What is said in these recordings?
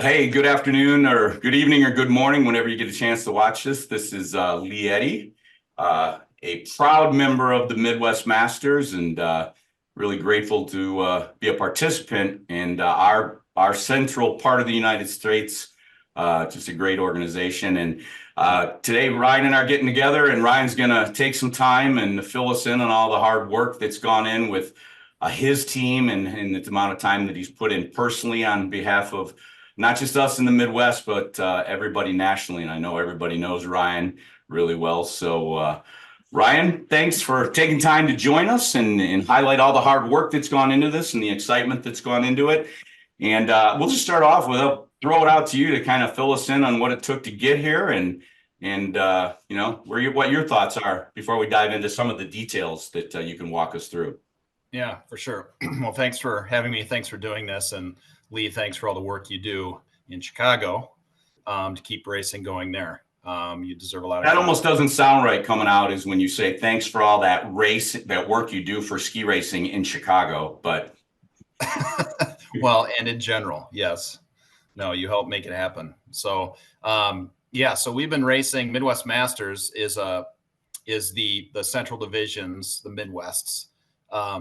Hey, good afternoon or good evening or good morning, whenever you get a chance to watch this. This is Lee Eddy, a proud member of the Midwest Masters, and really grateful to be a participant in our central part of the United States. Just a great organization. And today, Ryan and I are getting together, and Ryan's going to take some time and fill us in on all the hard work that's gone in with his team and the amount of time that he's put in personally on behalf of not just us in the Midwest, but everybody nationally. And I know everybody knows Ryan really well. So, Ryan, thanks for taking time to join us and highlight all the hard work that's gone into this and the excitement that's gone into it. And we'll just start off with throw it out to you to kind of fill us in on what it took to get here and what your thoughts are before we dive into some of the details that you can walk us through. Yeah, for sure. Well, thanks for having me. Thanks for doing this. And Lee, thanks for all the work you do in Chicago to keep racing going there. You deserve a lot of that. Almost doesn't sound right coming out as when you say thanks for all that work you do for ski racing in Chicago, but well, and in general, yes. No, you help make it happen. So so we've been racing. Midwest Masters is the Central Division's, the Midwest's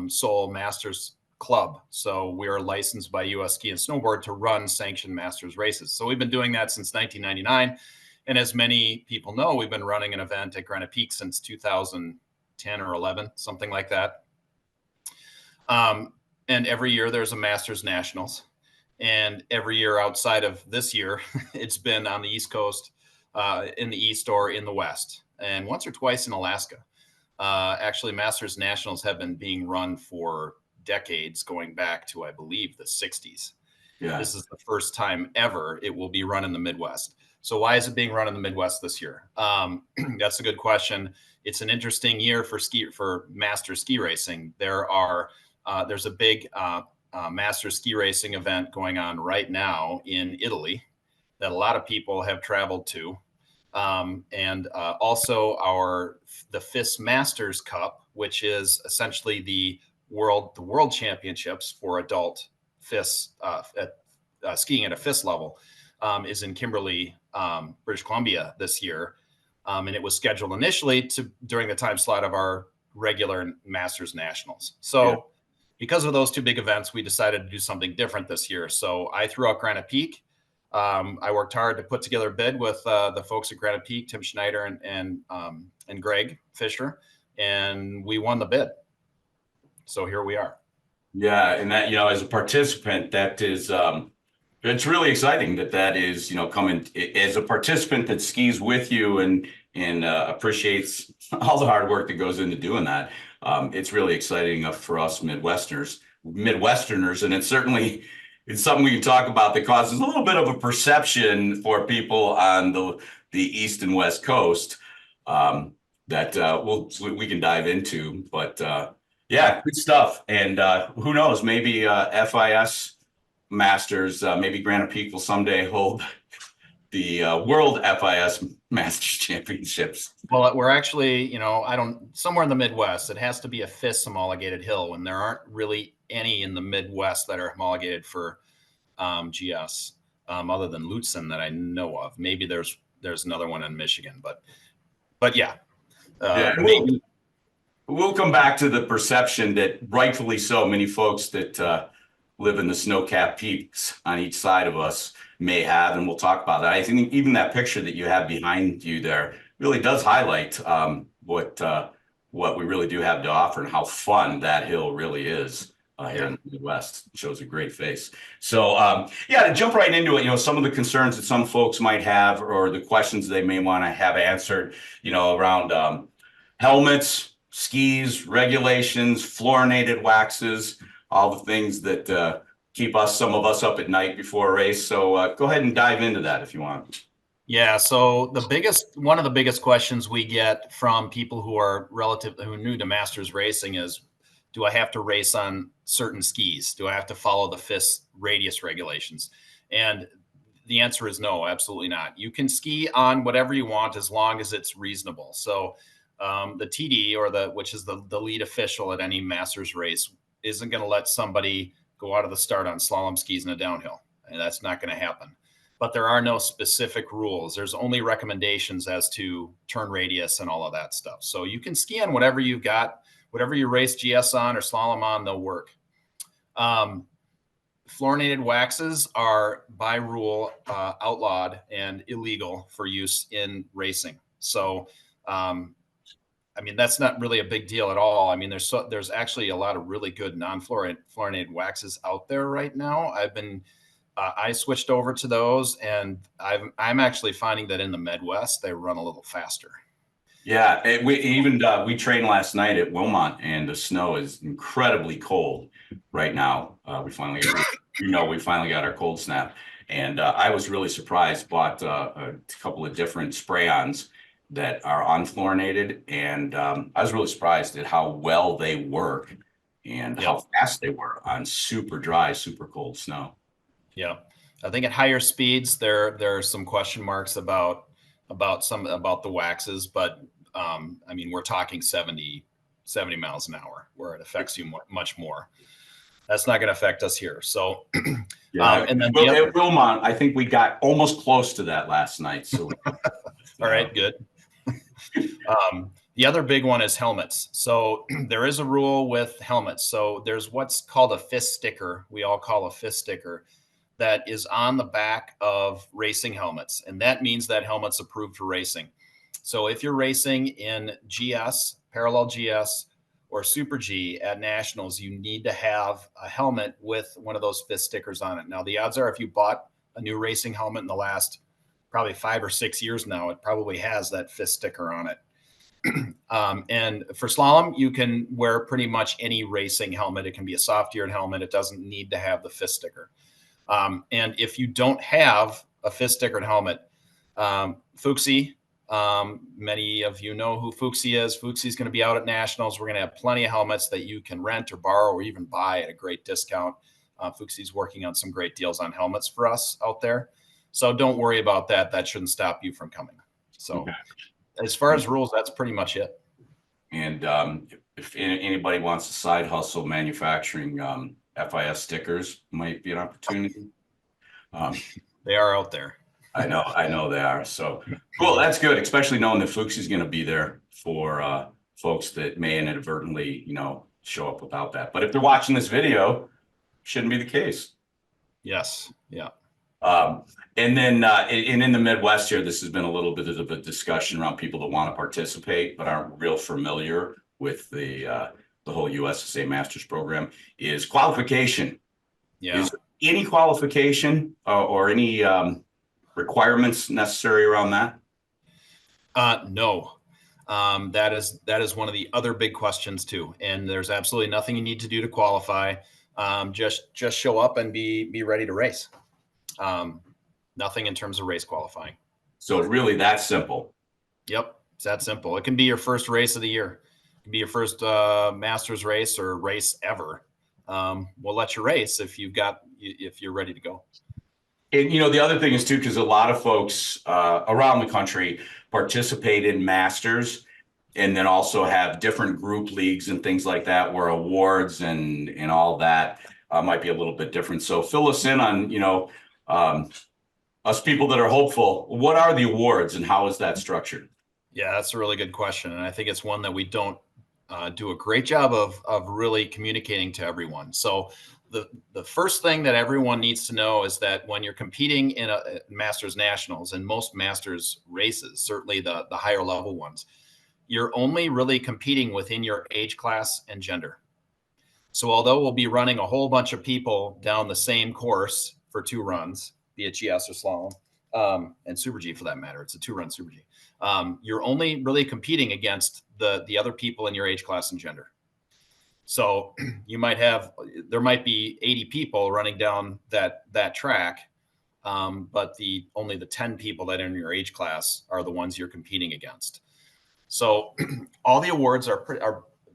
sole Masters club. So we are licensed by US Ski and Snowboard to run sanctioned Masters races. So we've been doing that since 1999. And as many people know, we've been running an event at Granite Peak since 2010 or 11, something like that. And every year there's a Masters Nationals. And every year outside of this year, it's been on the East Coast, in the East or in the West, and once or twice in Alaska. Actually, Masters Nationals have been being run for decades, going back to, I believe, the 60s. Yeah. This is the first time ever it will be run in the Midwest. So why is it being run in the Midwest this year? That's a good question. It's an interesting year for master ski racing. There's a big master ski racing event going on right now in Italy that a lot of people have traveled to. And also the FIS Masters Cup, which is essentially the world championships for adult FIS skiing at a FIS level, is in Kimberley, British Columbia this year. And it was scheduled initially during the time slot of our regular Masters Nationals. So because of those two big events, we decided to do something different this year. So I threw out Granite Peak. I worked hard to put together a bid with the folks at Granite Peak, Tim Schneider and Greg Fisher, and we won the bid. So here we are. Yeah, and that, as a participant, that is it's really exciting that is coming as a participant that skis with you and appreciates all the hard work that goes into doing that. It's really exciting for us Midwesterners, and it's something we can talk about that causes a little bit of a perception for people on the East and West Coast that we can dive into. But good stuff. And who knows, maybe FIS Masters, maybe Granite Peak will someday hold the World FIS Masters Championships. Well, we're actually, somewhere in the Midwest, it has to be a FIS homologated hill, and there aren't really any in the Midwest that are homologated for GS, other than Lutsen that I know of. Maybe there's another one in Michigan, but yeah. We'll come back to the perception that rightfully so many folks that live in the snow-capped peaks on each side of us may have, and we'll talk about that. I think even that picture that you have behind you there really does highlight what we really do have to offer and how fun that hill really is here in the Midwest. It shows a great face. So to jump right into it, some of the concerns that some folks might have or the questions they may want to have answered, around helmets, skis, regulations, fluorinated waxes, all the things that keep some of us up at night before a race. So go ahead and dive into that if you want. Yeah. So one of the biggest questions we get from people who are new to Masters racing is, do I have to race on certain skis? Do I have to follow the FIS radius regulations? And the answer is no, absolutely not. You can ski on whatever you want as long as it's reasonable. So the TD, which is the lead official at any Masters race, isn't going to let somebody go out of the start on slalom skis in a downhill. And that's not going to happen. but there are no specific rules. There's only recommendations as to turn radius and all of that stuff. So you can ski on whatever you've got, whatever you race GS on or slalom on, they'll work. Fluorinated waxes are by rule outlawed and illegal for use in racing. So, I mean, that's not really a big deal at all. I mean, there's actually a lot of really good non-fluorinated waxes out there right now. I switched over to those, and I'm actually finding that in the Midwest they run a little faster. Yeah, we trained last night at Wilmot, and the snow is incredibly cold right now. We finally got our cold snap, and I was really surprised. Bought a couple of different spray-ons that are unfluorinated, and I was really surprised at how well they work and how fast they work on super dry, super cold snow. Yeah, I think at higher speeds there are some question marks about the waxes, but I mean, we're talking 70 miles an hour where it affects you much more. That's not going to affect us here. So, yeah, and then at Wilmot, I think we got almost close to that last night. So, all right, good. The other big one is helmets. So there is a rule with helmets. So there's what's called a FIS sticker. We all call a FIS sticker that is on the back of racing helmets. And that means that helmet's approved for racing. So if you're racing in GS, parallel GS, or Super G at nationals, you need to have a helmet with one of those FIS stickers on it. Now, the odds are if you bought a new racing helmet in the last probably 5 or 6 years now, it probably has that FIS sticker on it. And for slalom, you can wear pretty much any racing helmet. It can be a soft-geared helmet. It doesn't need to have the FIS sticker. And if you don't have a FIS stickered helmet, Fuchsia, many of you know who Fuchsia is. Fuchsia is going to be out at nationals. We're going to have plenty of helmets that you can rent or borrow or even buy at a great discount. Fuchsia is working on some great deals on helmets for us out there. So don't worry about that. That shouldn't stop you from coming. So as far as rules, that's pretty much it. And if anybody wants to side hustle manufacturing FIS stickers, might be an opportunity. They are out there. I know they are. So cool. That's good, especially knowing that Fuchsia is going to be there for folks that may inadvertently, show up without that. But if they're watching this video, shouldn't be the case. Yes. Yeah. And then in the Midwest here, this has been a little bit of a discussion around people that want to participate but aren't real familiar with the whole USSA Masters program is qualification. Yeah. Is there any qualification or any requirements necessary around that? No. That is one of the other big questions too. And there's absolutely nothing you need to do to qualify. Just show up and be ready to race. Nothing in terms of race qualifying. So it's really that simple. Yep. It's that simple. It can be your first race of the year. It can be your first Masters race or race ever. We'll let you race if you're ready to go. And, the other thing is too, because a lot of folks around the country participate in Masters and then also have different group leagues and things like that where awards and all that might be a little bit different. So fill us in on, us people that are hopeful. What are the awards and how is that structured? Yeah, that's a really good question. And I think it's one that we don't do a great job of really communicating to everyone. So the first thing that everyone needs to know is that when you're competing in a Masters Nationals and most Masters races, certainly the higher level ones, you're only really competing within your age class and gender. So although we'll be running a whole bunch of people down the same course for 2 runs, be it GS or slalom, and Super G for that matter, it's a 2-run Super G. You're only really competing against the other people in your age class and gender. So there might be 80 people running down that track, but only the 10 people that are in your age class are the ones you're competing against. So all the awards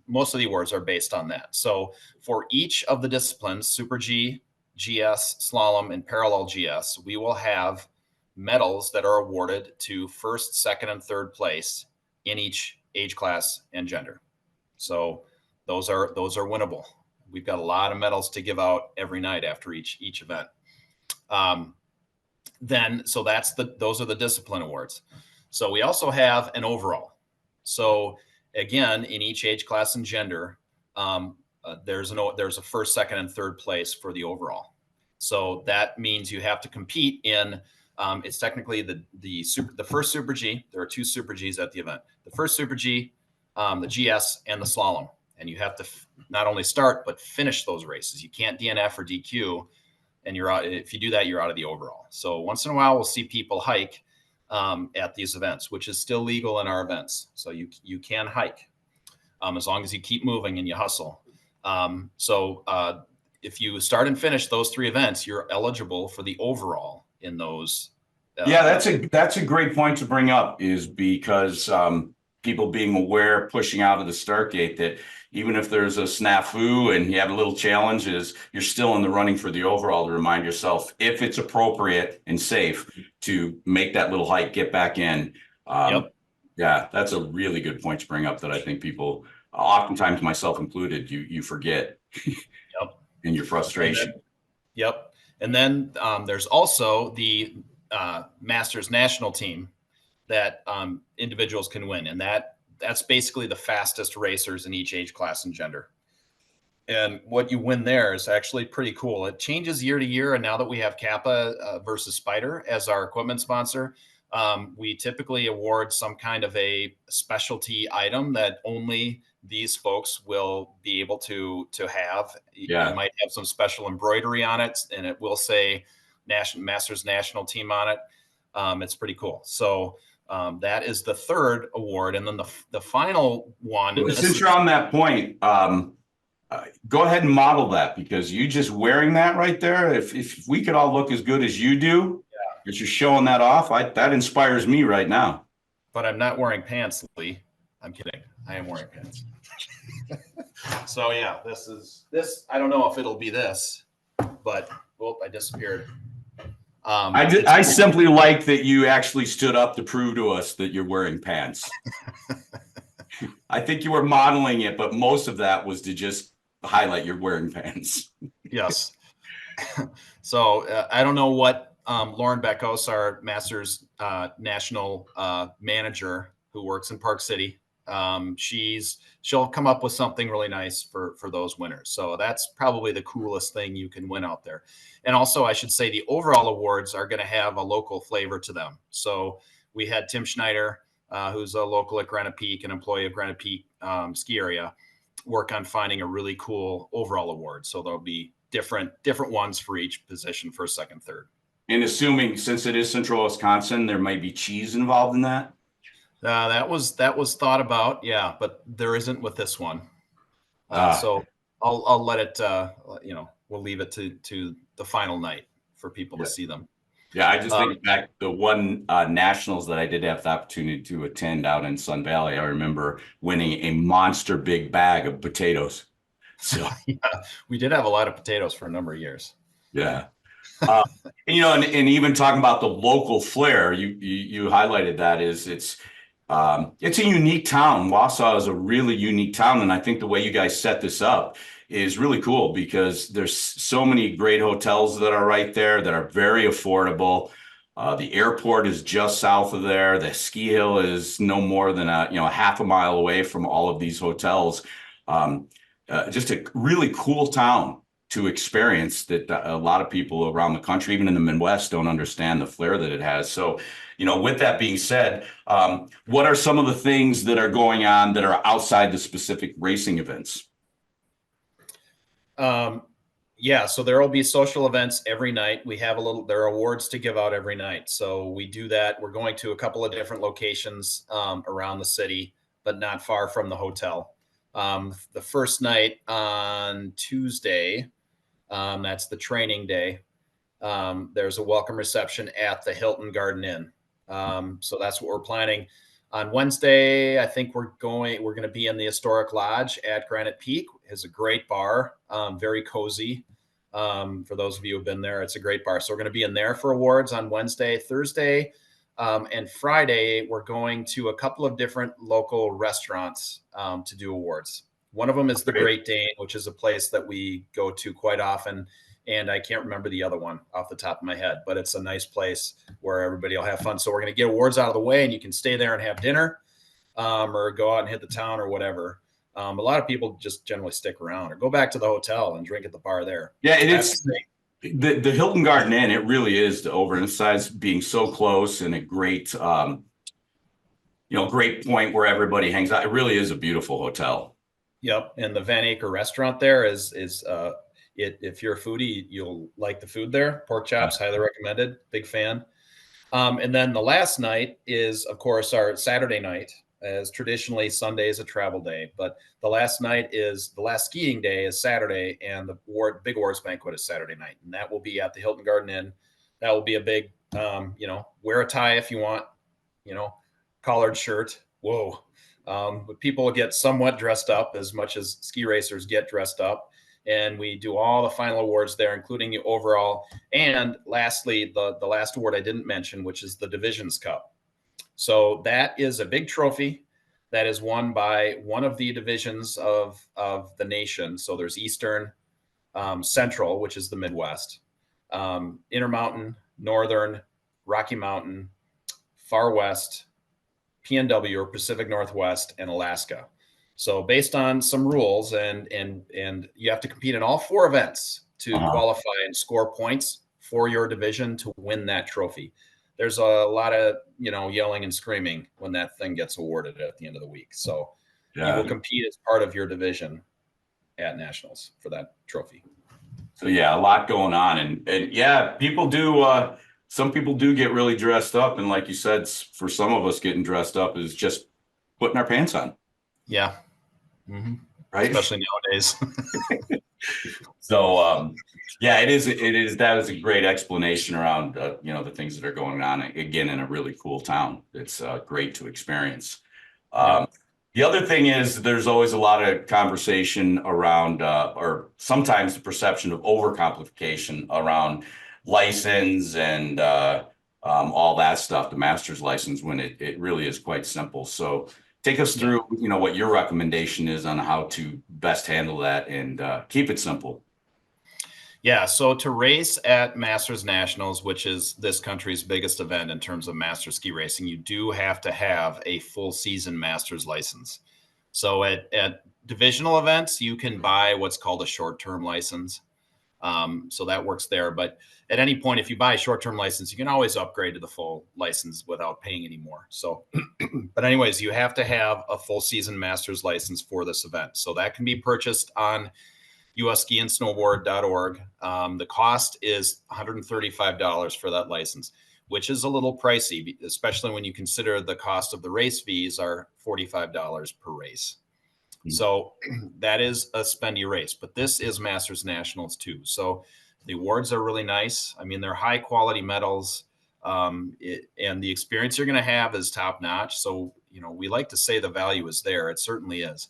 most of the awards are based on that. So for each of the disciplines, Super G, GS, slalom, and parallel GS, we will have medals that are awarded to first, second, and third place in each age class and gender. So those are winnable. We've got a lot of medals to give out every night after each event. Then, so those are the discipline awards. So we also have an overall. So again, in each age class and gender, there's a first, second, and third place for the overall. So that means you have to compete in. It's technically the first Super G. There are two Super Gs at the event. The first Super G, the GS, and the slalom. And you have to not only start but finish those races. You can't DNF or DQ, and you're out. If you do that, you're out of the overall. So once in a while, we'll see people hike at these events, which is still legal in our events. So you can hike as long as you keep moving and you hustle. If you start and finish those three events, you're eligible for the overall in those. Yeah, that's a great point to bring up, is because people being aware, pushing out of the start gate, that even if there's a snafu and you have a little challenges, you're still in the running for the overall, to remind yourself, if it's appropriate and safe, to make that little hike, get back in. Yep. Yeah, that's a really good point to bring up that I think people, oftentimes myself included, you forget. Yep. In your frustration. Yep. And then there's also the Masters national team that individuals can win. And that's basically the fastest racers in each age class and gender. And what you win there is actually pretty cool. It changes year to year. And now that we have Kappa versus Spyder as our equipment sponsor, we typically award some kind of a specialty item that only these folks will be able to have. Yeah. You might have some special embroidery on it, and it will say Masters national team on it. It's pretty cool. So that is the third award. And then the final one. Well, since you're on that point, go ahead and model that, because you just wearing that right there, if we could all look as good as you do, as you're showing that off, that inspires me right now. But I'm not wearing pants, Lee. I'm kidding. I am wearing pants. So yeah, this. I don't know if it'll be this, but I disappeared. I simply like that you actually stood up to prove to us that you're wearing pants. I think you were modeling it, but most of that was to just highlight you're wearing pants. Yes. So I don't know what Lauren Beckos, our Masters national manager who works in Park City, she'll come up with something really nice for those winners. So that's probably the coolest thing you can win out there. And also, I should say, the overall awards are going to have a local flavor to them. So we had Tim Schneider, who's a local at Granite Peak, an employee of Granite Peak ski area, work on finding a really cool overall award. So there'll be different ones for each position, first, second, third. And assuming, since it is Central Wisconsin, there might be cheese involved in that. That was thought about, yeah, but there isn't with this one. So I'll let it. We'll leave it to the final night for people to see them. Yeah, I just think back the one nationals that I did have the opportunity to attend out in Sun Valley. I remember winning a monster big bag of potatoes. So yeah, we did have a lot of potatoes for a number of years. Yeah. And even talking about the local flair, you highlighted that it's a unique town. Wausau is a really unique town. And I think the way you guys set this up is really cool, because there's so many great hotels that are right there that are very affordable. The airport is just south of there. The ski hill is no more than a half a mile away from all of these hotels. Just a really cool town to experience that a lot of people around the country, even in the Midwest, don't understand the flair that it has. So, with that being said, what are some of the things that are going on that are outside the specific racing events? So there will be social events every night. There are awards to give out every night. So we do that. We're going to a couple of different locations around the city, but not far from the hotel. The first night on Tuesday, that's the training day. There's a welcome reception at the Hilton Garden Inn. So that's what we're planning. On Wednesday, I think we're going to be in the Historic Lodge at Granite Peak. It's a great bar, very cozy. For those of you who've been there, it's a great bar. So we're going to be in there for awards on Wednesday, Thursday, and Friday. We're going to a couple of different local restaurants to do awards. One of them is the Great Dane, which is a place that we go to quite often. and I can't remember the other one off the top of my head, but it's a nice place where everybody will have fun. So we're going to get awards out of the way, and you can stay there and have dinner, or go out and hit the town or whatever. A lot of people just generally stick around or go back to the hotel and drink at the bar there. Yeah, it is. The Hilton Garden Inn, it really is, to overemphasize being so close and a great, great point where everybody hangs out. It really is a beautiful hotel. Yep. And the Van Acre restaurant there is if you're a foodie, you'll like the food there. Pork chops, highly recommended. Big fan. And then the last night is, of course, our Saturday night, as traditionally Sunday is a travel day, but the last skiing day is Saturday, and the big awards banquet is Saturday night. And that will be at the Hilton Garden Inn. That will be a big, wear a tie if you want, collared shirt. Whoa. But people get somewhat dressed up as much as ski racers get dressed up. And we do all the final awards there, including the overall. And lastly, the last award I didn't mention, which is the Divisions Cup. So that is a big trophy that is won by one of the divisions of the nation. So there's Eastern, Central, which is the Midwest, Intermountain, Northern, Rocky Mountain, Far West, PNW or Pacific Northwest, and Alaska. So based on some rules, and you have to compete in all 4 events to qualify and score points for your division to win that trophy. There's a lot of, yelling and screaming when that thing gets awarded at the end of the week. So you will compete as part of your division at nationals for that trophy. So yeah, a lot going on. And yeah, people do, some people do get really dressed up. And like you said, for some of us, getting dressed up is just putting our pants on. Yeah. Mm-hmm. Right. Especially nowadays. So, yeah, it is. That is a great explanation around, the things that are going on, again, in a really cool town. It's great to experience. The other thing is there's always a lot of conversation around, or sometimes the perception of overcomplication around license and all that stuff, the master's license, when it really is quite simple. So take us through, what your recommendation is on how to best handle that and keep it simple. Yeah, so to race at Masters Nationals, which is this country's biggest event in terms of master ski racing, you do have to have a full season master's license. So at divisional events, you can buy what's called a short-term license. So that works there. But at any point, if you buy a short-term license, you can always upgrade to the full license without paying any more. So, but anyways, you have to have a full season master's license for this event. So that can be purchased on usskiandsnowboard.org. The cost is $135 for that license, which is a little pricey, especially when you consider the cost of the race fees are $45 per race. So that is a spendy race, but this is Masters Nationals too. So the awards are really nice. I mean, they're high quality medals, and the experience you're going to have is top notch. So, we like to say the value is there. It certainly is.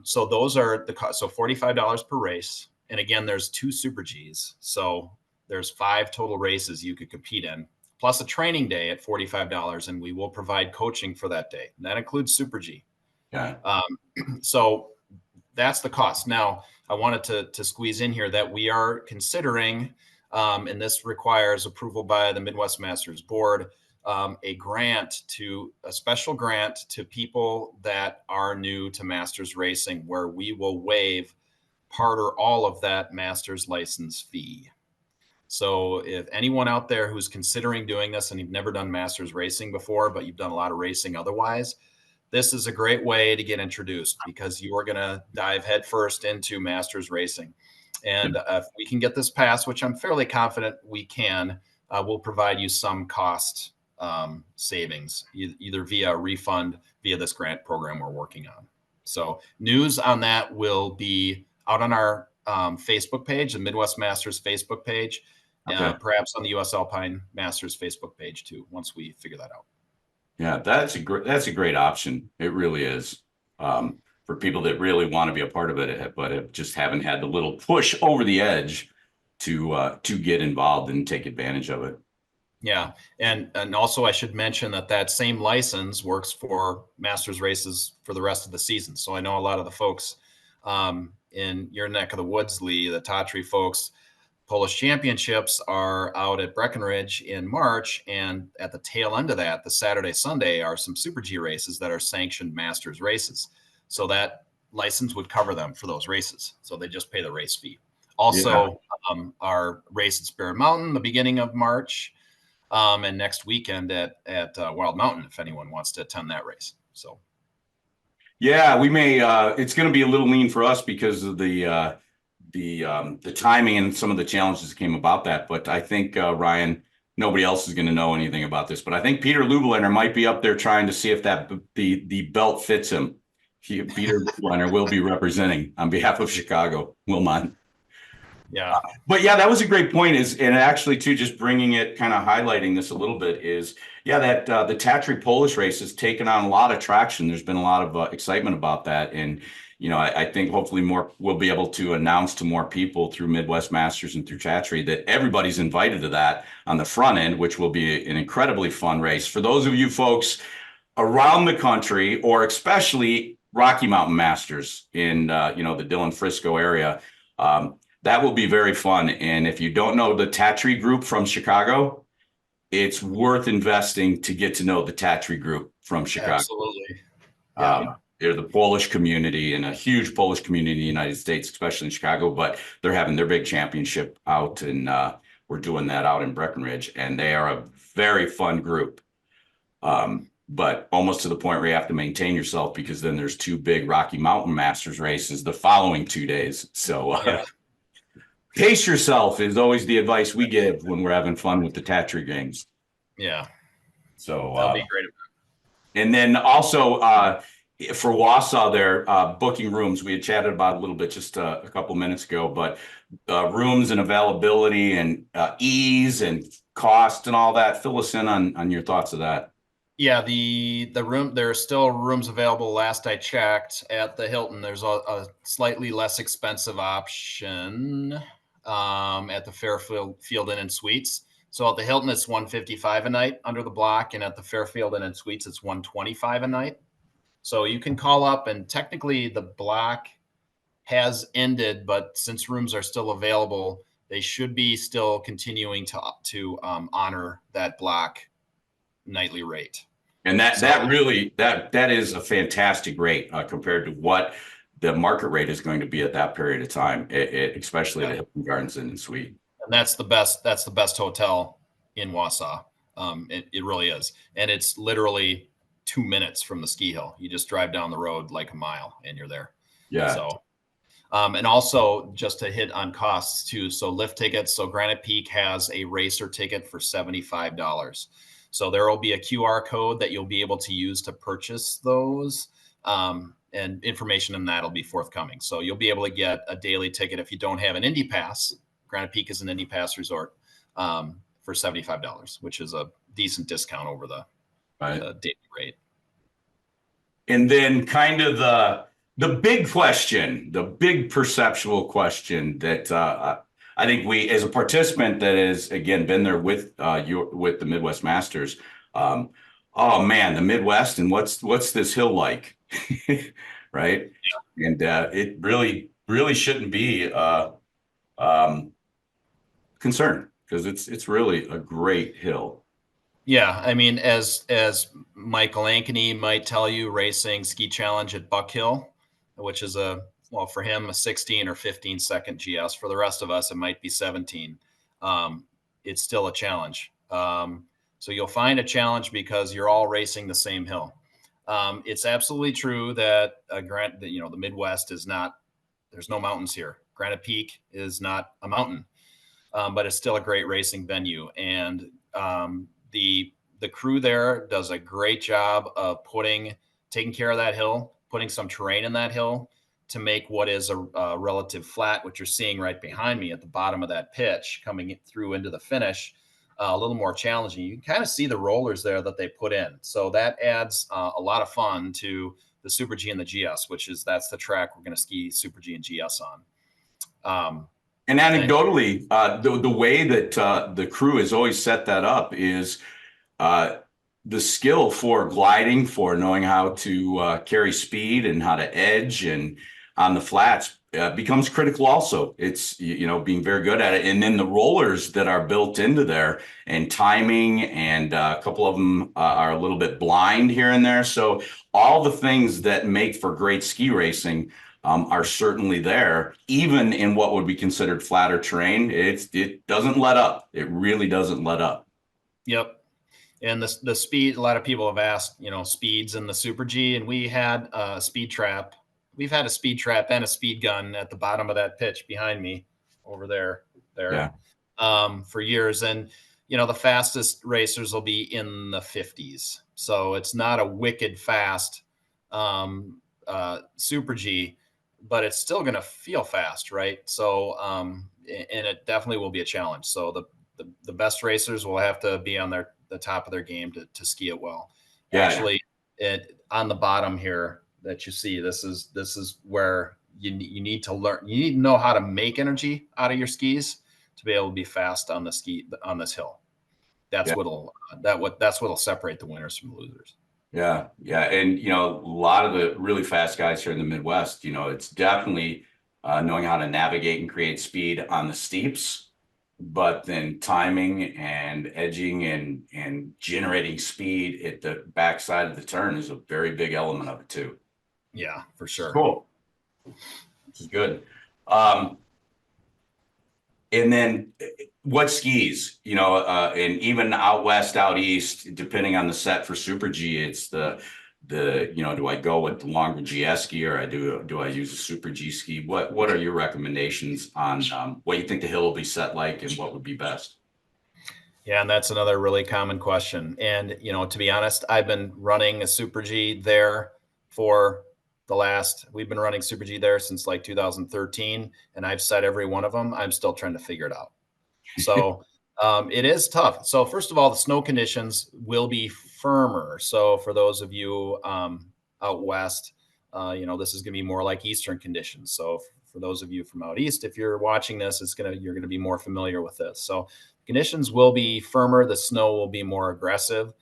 So those are the cost. So $45 per race. And again, there's 2 Super Gs. So there's 5 total races you could compete in, plus a training day at $45. And we will provide coaching for that day. And that includes Super G. Yeah. So that's the cost. Now I wanted to squeeze in here that we are considering, and this requires approval by the Midwest Masters Board, a special grant to people that are new to Masters racing, where we will waive part or all of that Masters license fee. So if anyone out there who's considering doing this and you've never done Masters racing before, but you've done a lot of racing otherwise, this is a great way to get introduced, because you are going to dive headfirst into Masters racing. And if we can get this passed, which I'm fairly confident we can, we'll provide you some cost savings, either via a refund, via this grant program we're working on. So news on that will be out on our Facebook page, the Midwest Masters Facebook page, perhaps on the US Alpine Masters Facebook page too, once we figure that out. Yeah, that's a great option. It really is, for people that really want to be a part of it, but just haven't had the little push over the edge to get involved and take advantage of it. Yeah, and also I should mention that same license works for Masters races for the rest of the season. So I know a lot of the folks in your neck of the woods, Lee, the Tawtree folks, Polish Championships are out at Breckenridge in March, and at the tail end of that, the Saturday, Sunday, are some Super G races that are sanctioned Masters races. So that license would cover them for those races. So they just pay the race fee. Also, our race at Spirit Mountain, the beginning of March, and next weekend at Wild Mountain, if anyone wants to attend that race. So, yeah, we may. It's going to be a little lean for us because of the timing and some of the challenges that came about that. But I think Ryan, nobody else is going to know anything about this. But I think Peter Lubliner might be up there trying to see if that the belt fits him. Peter Lubliner will be representing on behalf of Chicago, Wilmot. yeah. But yeah, that was a great point. And actually too, just bringing it, kind of highlighting this a little bit is, yeah, that the Tatry Polish race has taken on a lot of traction. There's been a lot of excitement about that. And, I think hopefully we'll be able to announce to more people through Midwest Masters and through Tatry that everybody's invited to that on the front end, which will be an incredibly fun race. For those of you folks around the country, or especially Rocky Mountain Masters in, the Dillon Frisco area, that will be very fun. And if you don't know the Tatry group from Chicago, it's worth investing to get to know the Tatry group from Chicago. Absolutely. Yeah. They're the Polish community, and a huge Polish community in the United States, especially in Chicago, but they're having their big championship out, and we're doing that out in Breckenridge, and they are a very fun group. But almost to the point where you have to maintain yourself, because then there's 2 big Rocky Mountain Masters races the following 2 days. So pace yourself is always the advice we give when we're having fun with the Tatry games. Yeah. So that'll be great. And then also for Wausau, they're booking rooms. We had chatted about it a little bit just a couple minutes ago, but rooms and availability and ease and cost and all that. Fill us in on your thoughts of that. Yeah, the room, there are still rooms available. Last I checked at the Hilton, there's a slightly less expensive option at the Fairfield Inn and Suites. So at the Hilton, it's $155 a night under the block, and at the Fairfield Inn and Suites, it's $125 a night. So you can call up, and technically the block has ended, but since rooms are still available, they should be still continuing to honor that block nightly rate. And that is a fantastic rate compared to what the market rate is going to be at that period of time, especially at the Hilton Gardens Inn and Suite. And that's the best hotel in Wausau. It really is. And it's literally 2 minutes from the ski hill. You just drive down the road like a mile and you're there. Yeah. So, and also just to hit on costs too. So lift tickets. So Granite Peak has a racer ticket for $75. So there will be a QR code that you'll be able to use to purchase those. And information on that will be forthcoming. So you'll be able to get a daily ticket if you don't have an Indy Pass. Granite Peak is an Indy Pass resort for $75, which is a decent discount over the daily rate. And then kind of the big question, the big perceptual question that I think we, as a participant that has again been there with the Midwest Masters, oh man, the Midwest, and what's this hill like, right? Yeah. And it really shouldn't be concern, because it's really a great hill. Yeah, I mean, as Michael Ankeny might tell you, racing ski challenge at Buck Hill, which is for him, a 16 or 15 second GS. For the rest of us, it might be 17. It's still a challenge. So you'll find a challenge because you're all racing the same hill. It's absolutely true that the Midwest is not, there's no mountains here. Granite Peak is not a mountain, but it's still a great racing venue. And the crew there does a great job of taking care of that hill, putting some terrain in that hill to make what is a relative flat, what you're seeing right behind me at the bottom of that pitch coming through into the finish, a little more challenging. You can kind of see the rollers there that they put in. So that adds a lot of fun to the Super G and the GS, that's the track we're going to ski Super G and GS on. And anecdotally, the way that the crew has always set that up is the skill for gliding, for knowing how to carry speed and how to edge, and on the flats becomes critical also. It's, you know, being very good at it. And then the rollers that are built into there and timing, and a couple of them are a little bit blind here and there. So all the things that make for great ski racing are certainly there, even in what would be considered flatter terrain. It doesn't let up. It really doesn't let up. Yep. And the speed, a lot of people have asked, you know, speeds in the Super G, and we had a speed trap. We've had a speed trap and a speed gun at the bottom of that pitch behind me over there, Yeah. for years. And, you know, the fastest racers will be in the 50s. So it's not a wicked fast Super G, but it's still going to feel fast, right? So, and it definitely will be a challenge. So the best racers will have to be on the top of their game to ski it well. Yeah. Actually, it on the bottom here that you see, this is where you need to learn. You need to know how to make energy out of your skis to be able to be fast on this hill. That's Yeah. what'll separate the winners from the losers. Yeah, yeah, and you know, a lot of the really fast guys here in the Midwest, you know, it's definitely knowing how to navigate and create speed on the steeps, but then timing and edging and generating speed at the backside of the turn is a very big element of it too. Yeah, for sure. Cool, which is good. Um, and then what skis, you know, and even out west, out east, depending on the set for Super G, it's you know, do I go with the longer GS ski, or do I use a Super G ski? What are your recommendations on what you think the hill will be set like and what would be best? Yeah, and that's another really common question. And, you know, to be honest, I've been running a Super G there for we've been running Super G there since like 2013, and I've set every one of them. I'm still trying to figure it out. So it is tough. So first of all, the snow conditions will be firmer. So for those of you out west, you know, this is going to be more like Eastern conditions. So for those of you from out east, if you're watching this, you're going to be more familiar with this. So conditions will be firmer. The snow will be more aggressive.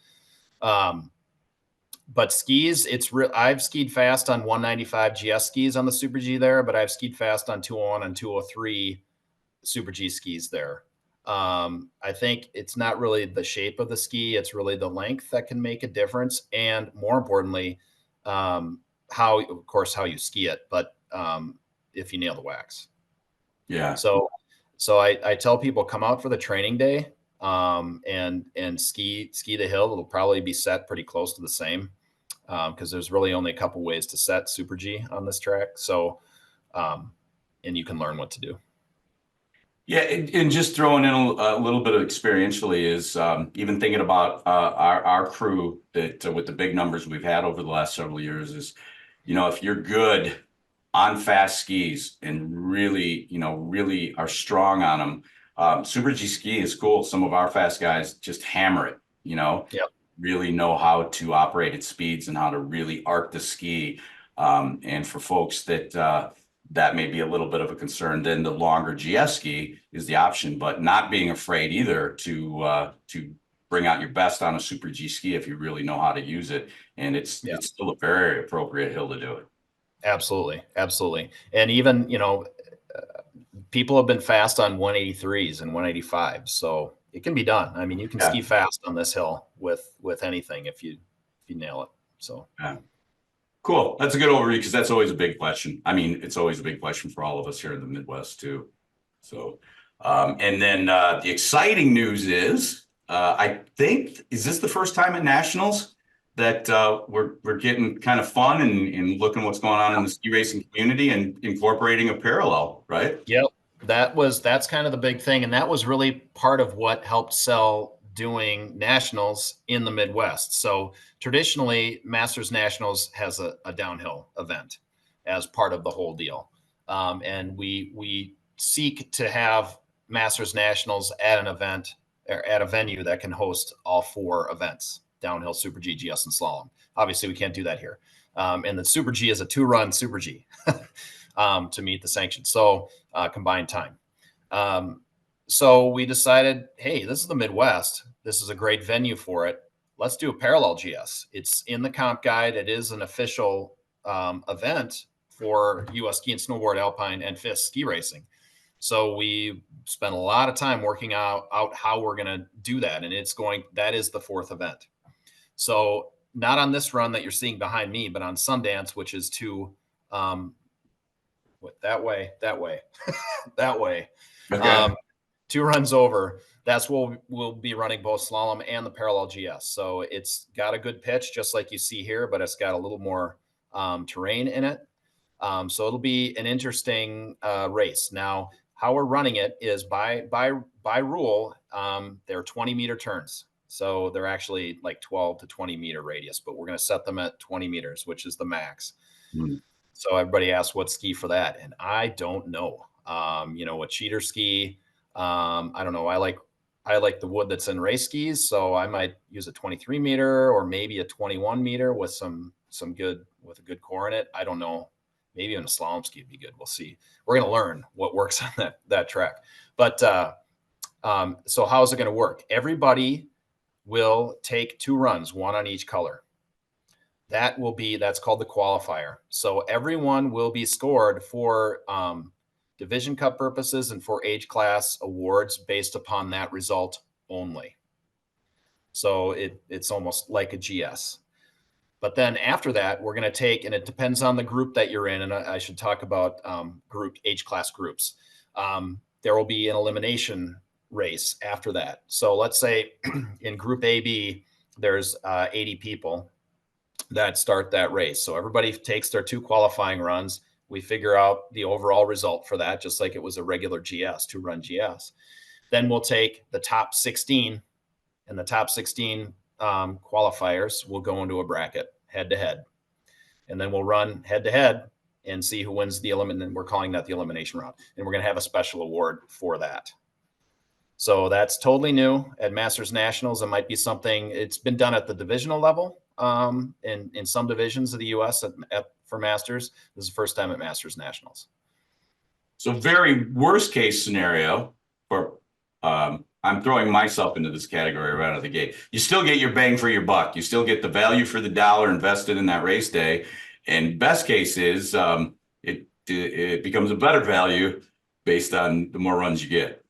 But skis, it's real. I've skied fast on 195 GS skis on the Super G there, but I've skied fast on 201 and 203 Super G skis there. I think it's not really the shape of the ski; it's really the length that can make a difference, and more importantly, how you ski it. But if you nail the wax, Yeah. so I tell people come out for the training day, and ski the hill. It'll probably be set pretty close to the same, because there's really only a couple ways to set Super G on this track. So, and you can learn what to do. Yeah, and just throwing in a little bit of experientially is even thinking about our crew that with the big numbers we've had over the last several years is, you know, if you're good on fast skis and really, you know, really are strong on them, Super G ski is cool. Some of our fast guys just hammer it, you know, Yep. really know how to operate at speeds and how to really arc the ski. And for folks that may be a little bit of a concern, then the longer GS ski is the option, but not being afraid either to bring out your best on a Super G ski if you really know how to use it. And it's still a very appropriate hill to do it. Absolutely. Absolutely. And even, you know, people have been fast on 183s and 185s. So it can be done. I mean, you can ski fast on this hill with anything if you nail it. So yeah. Cool. That's a good overview because that's always a big question. I mean, it's always a big question for all of us here in the Midwest too. So, and then the exciting news is, I think, is this the first time at Nationals that we're getting kind of fun and looking what's going on in the ski racing community and incorporating a parallel, right? Yep. That's kind of the big thing. And that was really part of what helped sell doing nationals in the Midwest. So traditionally, Masters Nationals has a downhill event as part of the whole deal. And we seek to have Masters Nationals at an event or at a venue that can host all four events: downhill, Super G, GS, and slalom. Obviously, we can't do that here. And the Super G is a 2-run Super G to meet the sanctions. So combined time. So we decided, hey, this is the Midwest. This is a great venue for it. Let's do a parallel GS. It's in the comp guide. It is an official event for US Ski and Snowboard, Alpine, and FIS ski racing. So we spent a lot of time working out how we're going to do that. And that is the fourth event. So not on this run that you're seeing behind me, but on Sundance, which is that way, that way. Okay. 2 runs over. That's what we'll be running both slalom and the parallel GS. So it's got a good pitch, just like you see here, but it's got a little more terrain in it. So it'll be an interesting race. Now, how we're running it is by rule, they're 20-meter turns. So they're actually like 12 to 20-meter radius, but we're going to set them at 20 meters, which is the max. Hmm. So everybody asks what ski for that, and I don't know. A cheater ski. I don't know. I like the wood that's in race skis, so I might use a 23-meter or maybe a 21-meter with a good core in it. I don't know. Maybe on a slalom ski would be good. We'll see. We're going to learn what works on that track. But so how is it going to work? Everybody will take 2 runs, 1 on each color. That's called the qualifier. So everyone will be scored for Division Cup purposes and for age class awards based upon that result only. So it's almost like a GS. But then after that, we're going to take, and it depends on the group that you're in. And I should talk about age class groups. There will be an elimination race after that. So let's say in Group AB, there's 80 people that start that race. So everybody takes their 2 qualifying runs. We figure out the overall result for that, just like it was a regular GS, 2-run GS. Then we'll take the top 16, and the top 16 qualifiers will go into a bracket head to head. And then we'll run head to head and see who wins the elimination. We're calling that the elimination round. And we're going to have a special award for that. So that's totally new at Masters Nationals. It might be something, it's been done at the divisional level in some divisions of the US for Masters. This is the first time at Masters Nationals. So very worst case scenario for, I'm throwing myself into this category right out of the gate. You still get your bang for your buck. You still get the value for the dollar invested in that race day. And best case is it becomes a better value based on the more runs you get.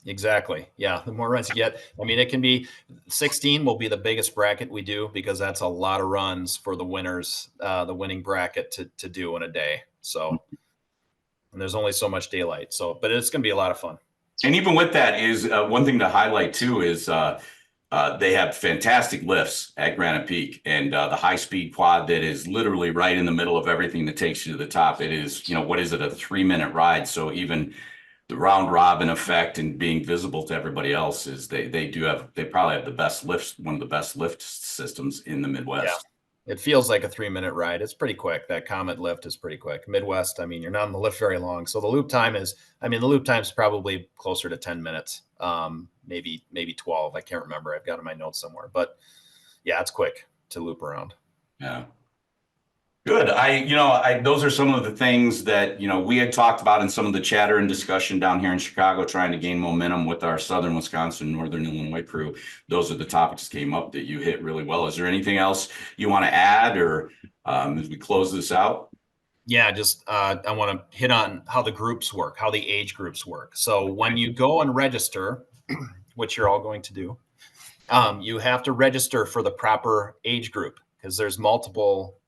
Exactly. Yeah. The more runs you get, I mean, it can be 16 will be the biggest bracket we do because that's a lot of runs for the winners, the winning bracket to do in a day. So, and there's only so much daylight. So, but it's going to be a lot of fun. And even with that is one thing to highlight too is they have fantastic lifts at Granite Peak, and the high-speed quad that is literally right in the middle of everything that takes you to the top. It is, what is it, a 3-minute ride? So even the round robin effect and being visible to everybody else is they probably have the best lifts, one of the best lift systems in the Midwest. Yeah. It feels like a 3-minute ride. It's pretty quick. That Comet lift is pretty quick. Midwest, I mean, you're not on the lift very long. So the loop time is probably closer to 10 minutes, maybe 12. I can't remember. I've got it in my notes somewhere. But yeah, it's quick to loop around. Yeah. Good. Those are some of the things that, we had talked about in some of the chatter and discussion down here in Chicago, trying to gain momentum with our Southern Wisconsin, Northern Illinois crew. Those are the topics that came up that you hit really well. Is there anything else you want to add or as we close this out? Yeah, just I want to hit on how the groups work, how the age groups work. So when you go and register, which you're all going to do, you have to register for the proper age group because there's multiple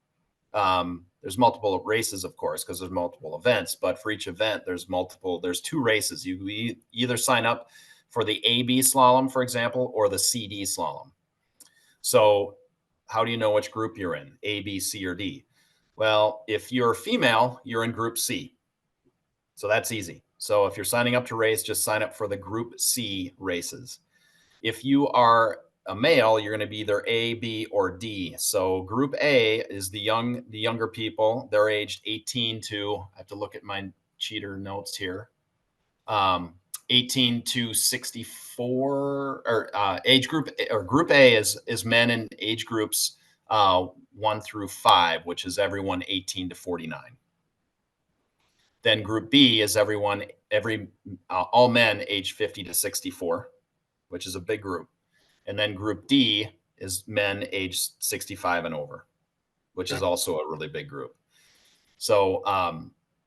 races, of course, because there's multiple events, but for each event, there's 2 races. You either sign up for the AB slalom, for example, or the CD slalom. So how do you know which group you're in, A, B, C, or D? Well, if you're female, you're in group C. So that's easy. So if you're signing up to race, just sign up for the group C races. If you are a male, you're going to be either A, B, or D. So group A is the younger people. They're aged 18 to, I have to look at my cheater notes here, 18 to 64, or age group, or group A is men in age groups 1 through 5, which is everyone 18 to 49. Then group B is all men age 50 to 64, which is a big group. And then group D is men aged 65 and over, which is also a really big group. So,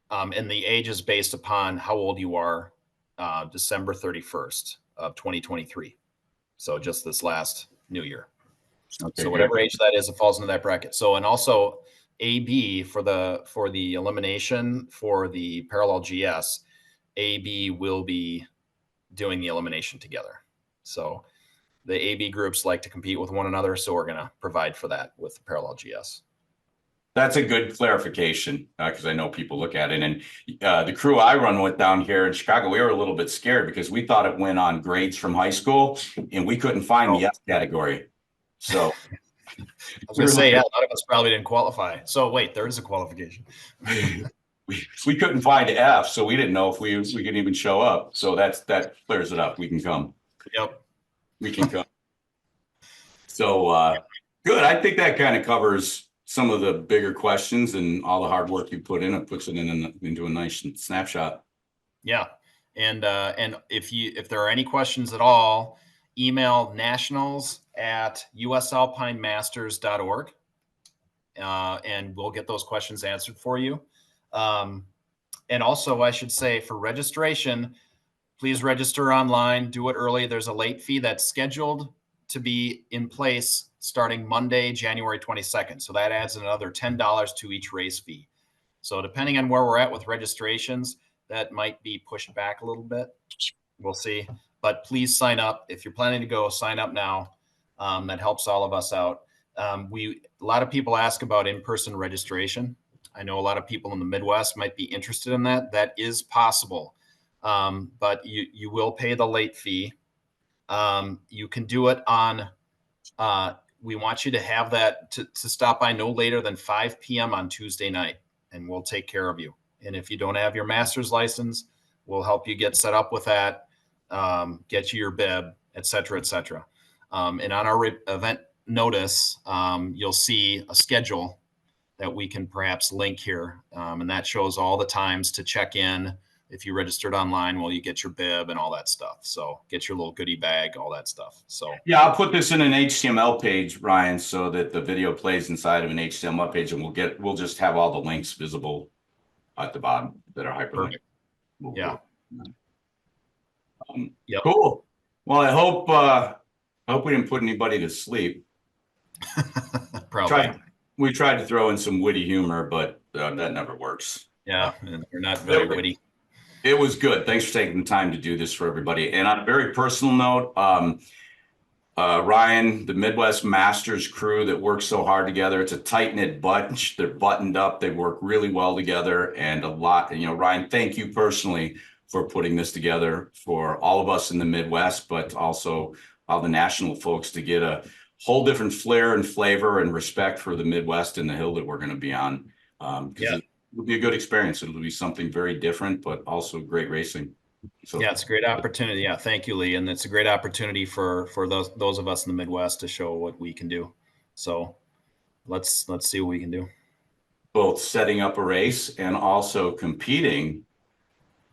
and the age is based upon how old you are, December 31st of 2023. So just this last new year. Okay, So good. whatever age that is, it falls into that bracket. So, and also AB for the elimination for the parallel GS, AB will be doing the elimination together. So the AB groups like to compete with one another. So we're going to provide for that with the parallel GS. That's a good clarification because I know people look at it. And the crew I run with down here in Chicago, we were a little bit scared because we thought it went on grades from high school and we couldn't find the F category. So I was going to say, yeah, a lot of us probably didn't qualify. So wait, there is a qualification. we couldn't find F, so we didn't know if we could even show up. So that clears it up. We can come. Yep. We can come. So good. I think that kind of covers some of the bigger questions, and all the hard work you put in, it puts it into a nice snapshot. Yeah. And if there are any questions at all, email nationals@usalpinemasters.org. And we'll get those questions answered for you. And also, I should say, for registration, please register online, do it early. There's a late fee that's scheduled to be in place starting Monday, January 22nd. So that adds another $10 to each race fee. So depending on where we're at with registrations, that might be pushed back a little bit. We'll see. But please sign up. If you're planning to go, sign up now. That helps all of us out. A lot of people ask about in-person registration. I know a lot of people in the Midwest might be interested in that. That is possible. But you will pay the late fee. You can do it on, we want you to have that to stop by no later than 5 p.m. on Tuesday night, and we'll take care of you. And if you don't have your master's license, we'll help you get set up with that, get you your bib, et cetera, et cetera. And on our event notice, you'll see a schedule that we can perhaps link here. And that shows all the times to check in. If you registered online, well, you get your bib and all that stuff. So get your little goodie bag, all that stuff. So yeah, I'll put this in an HTML page, Ryan, so that the video plays inside of an HTML page, and we'll just have all the links visible at the bottom that are hyperlinked. Yeah. Yep. Cool. Well, I hope we didn't put anybody to sleep. Probably. We tried to throw in some witty humor, but that never works. Yeah, and we're not very witty. It was good. Thanks for taking the time to do this for everybody. And on a very personal note, Ryan, the Midwest Masters crew that works so hard together, it's a tight-knit bunch. They're buttoned up. They work really well together, and a lot, Ryan, thank you personally for putting this together for all of us in the Midwest, but also all the national folks to get a whole different flair and flavor and respect for the Midwest and the hill that we're going to be on. It'll be a good experience. It'll be something very different, but also great racing. So yeah, it's a great opportunity. Yeah, thank you, Lee. And it's a great opportunity for those of us in the Midwest to show what we can do. So let's see what we can do. Both setting up a race and also competing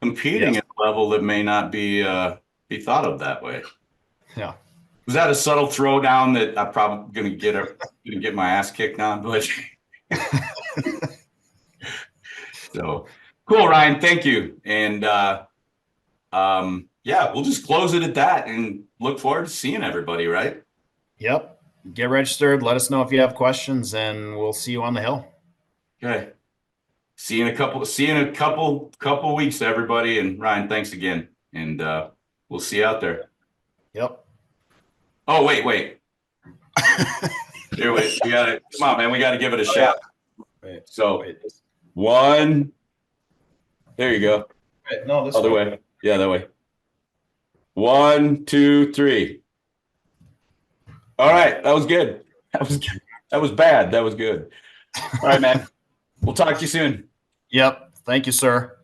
at a level that may not be thought of that way. Yeah. Was that a subtle throwdown that I'm probably gonna get my ass kicked on? But so cool, Ryan. Thank you. And yeah, we'll just close it at that and look forward to seeing everybody, right? Yep. Get registered. Let us know if you have questions, and we'll see you on the hill. Okay. See you in a couple weeks, everybody. And Ryan, thanks again. And we'll see you out there. Yep. Oh, wait. Here, wait. We got it. Come on, man. We got to give it a shot. Wait. So, one. There you go. Wait, no, this other way. Yeah, that way. 1, 2, 3. All right, that was good. That was bad. That was good. All right, man. We'll talk to you soon. Yep. Thank you, sir.